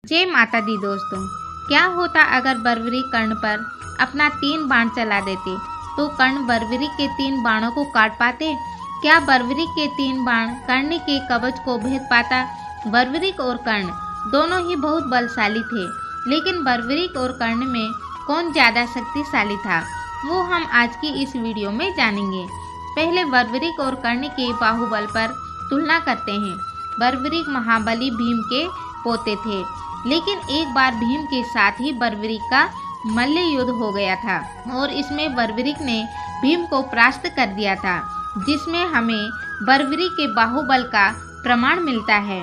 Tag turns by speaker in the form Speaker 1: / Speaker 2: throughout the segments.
Speaker 1: जय माता दी दोस्तों। क्या होता अगर बर्बरी कर्ण पर अपना 3 बाण चला देते तो कर्ण बर्बरी के 3 बाणों को काट पाते। क्या बर्बरी के 3 बाण कर्ण के कवच को भेद पाता। बर्बरीक और कर्ण दोनों ही बहुत बलशाली थे, लेकिन बर्बरीक और कर्ण में कौन ज्यादा शक्तिशाली था वो हम आज की इस वीडियो में जानेंगे। पहले बर्बरीक और कर्ण के बाहुबल पर तुलना करते हैं। बर्बरीक महाबली भीम के पोते थे, लेकिन एक बार भीम के साथ ही बर्बरीक का मल्ल युद्ध हो गया था और इसमें बर्बरीक ने भीम को परास्त कर दिया था, जिसमें हमें बर्बरीक के बाहुबल का प्रमाण मिलता है।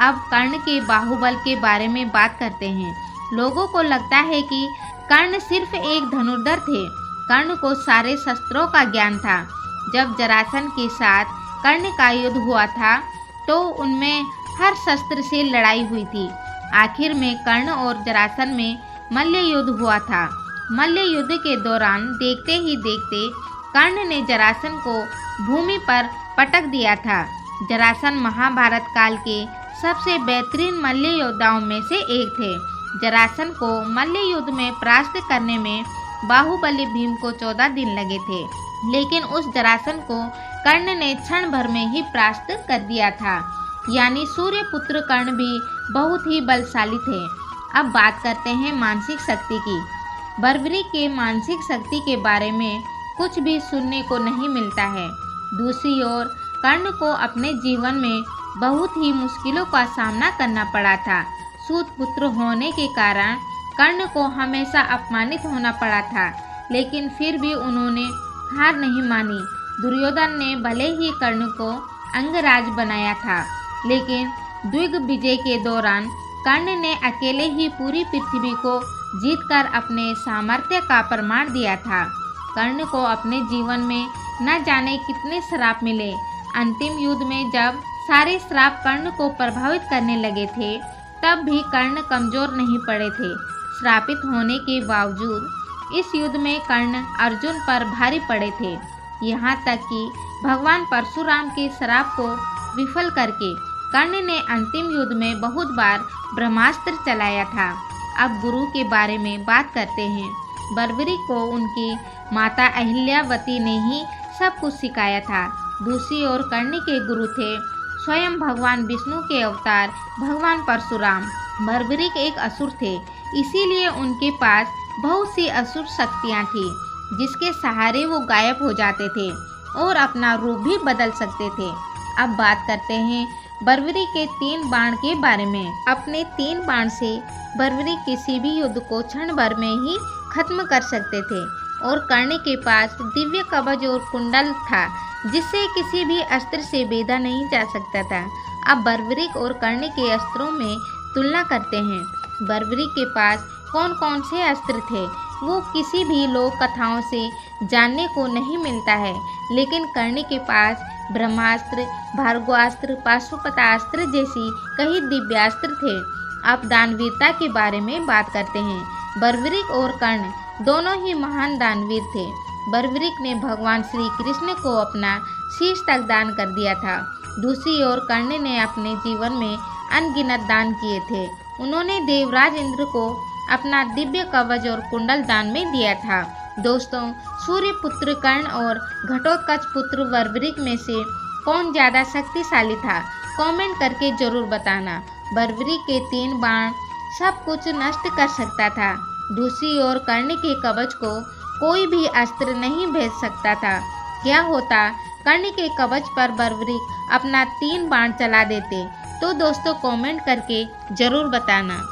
Speaker 1: अब कर्ण के बाहुबल के बारे में बात करते हैं। लोगों को लगता है कि कर्ण सिर्फ एक धनुर्धर थे। कर्ण को सारे शस्त्रों का ज्ञान था। जब जरासंध के साथ कर्ण का युद्ध हुआ था तो उनमें हर शस्त्र से लड़ाई हुई थी। आखिर में कर्ण और जरासंध में मल्ल युद्ध हुआ था। मल्ल युद्ध के दौरान देखते ही देखते कर्ण ने जरासंध को भूमि पर पटक दिया था। जरासंध महाभारत काल के सबसे बेहतरीन मल्ल योद्धाओं में से एक थे। जरासंध को मल्ल युद्ध में परास्त करने में बाहुबली भीम को 14 दिन लगे थे, लेकिन उस जरासंध को कर्ण ने क्षण भर में ही परास्त कर दिया था। यानी सूर्यपुत्र कर्ण भी बहुत ही बलशाली थे। अब बात करते हैं मानसिक शक्ति की। बर्बरीक के मानसिक शक्ति के बारे में कुछ भी सुनने को नहीं मिलता है। दूसरी ओर कर्ण को अपने जीवन में बहुत ही मुश्किलों का सामना करना पड़ा था। सूत पुत्र होने के कारण कर्ण को हमेशा अपमानित होना पड़ा था, लेकिन फिर भी उन्होंने हार नहीं मानी। दुर्योधन ने भले ही कर्ण को अंगराज बनाया था, लेकिन दिग्विजय के दौरान कर्ण ने अकेले ही पूरी पृथ्वी को जीतकर अपने सामर्थ्य का प्रमाण दिया था। कर्ण को अपने जीवन में न जाने कितने श्राप मिले। अंतिम युद्ध में जब सारे श्राप कर्ण को प्रभावित करने लगे थे, तब भी कर्ण कमजोर नहीं पड़े थे। श्रापित होने के बावजूद इस युद्ध में कर्ण अर्जुन पर भारी पड़े थे। यहाँ तक कि भगवान परशुराम के श्राप को विफल करके कर्ण ने अंतिम युद्ध में बहुत बार ब्रह्मास्त्र चलाया था। अब गुरु के बारे में बात करते हैं। बर्बरीक को उनकी माता अहिल्यावती ने ही सब कुछ सिखाया था। दूसरी ओर कर्ण के गुरु थे स्वयं भगवान विष्णु के अवतार भगवान परशुराम। बर्बरीक एक असुर थे, इसीलिए उनके पास बहुत सी असुर शक्तियाँ थी, जिसके सहारे वो गायब हो जाते थे और अपना रूप भी बदल सकते थे। अब बात करते हैं बर्बरीक के 3 बाण के बारे में। अपने 3 बाण से बर्बरीक किसी भी युद्ध को क्षण भर में ही खत्म कर सकते थे और कर्ण के पास दिव्य कवच और कुंडल था, जिससे किसी भी अस्त्र से भेदा नहीं जा सकता था। अब बर्बरीक और कर्ण के अस्त्रों में तुलना करते हैं। बर्बरीक के पास कौन कौन से अस्त्र थे वो किसी भी लोक कथाओं से जानने को नहीं मिलता है, लेकिन कर्ण के पास ब्रह्मास्त्र, भार्गवास्त्र, पाशुपतास्त्र जैसी कई दिव्यास्त्र थे। अब दानवीरता के बारे में बात करते हैं। बर्बरीक और कर्ण दोनों ही महान दानवीर थे। बर्बरीक ने भगवान श्री कृष्ण को अपना शीश तक दान कर दिया था। दूसरी ओर कर्ण ने अपने जीवन में अनगिनत दान किए थे। उन्होंने देवराज इंद्र को अपना दिव्य कवच और कुंडल दान में दिया था। दोस्तों, सूर्यपुत्र कर्ण और घटोत्कच पुत्र बर्बरीक में से कौन ज़्यादा शक्तिशाली था, कमेंट करके जरूर बताना। बर्बरीक के 3 बाण सब कुछ नष्ट कर सकता था। दूसरी ओर कर्ण के कवच को कोई भी अस्त्र नहीं भेज सकता था। क्या होता कर्ण के कवच पर बर्बरीक अपना 3 बाण चला देते, तो दोस्तों कमेंट करके जरूर बताना।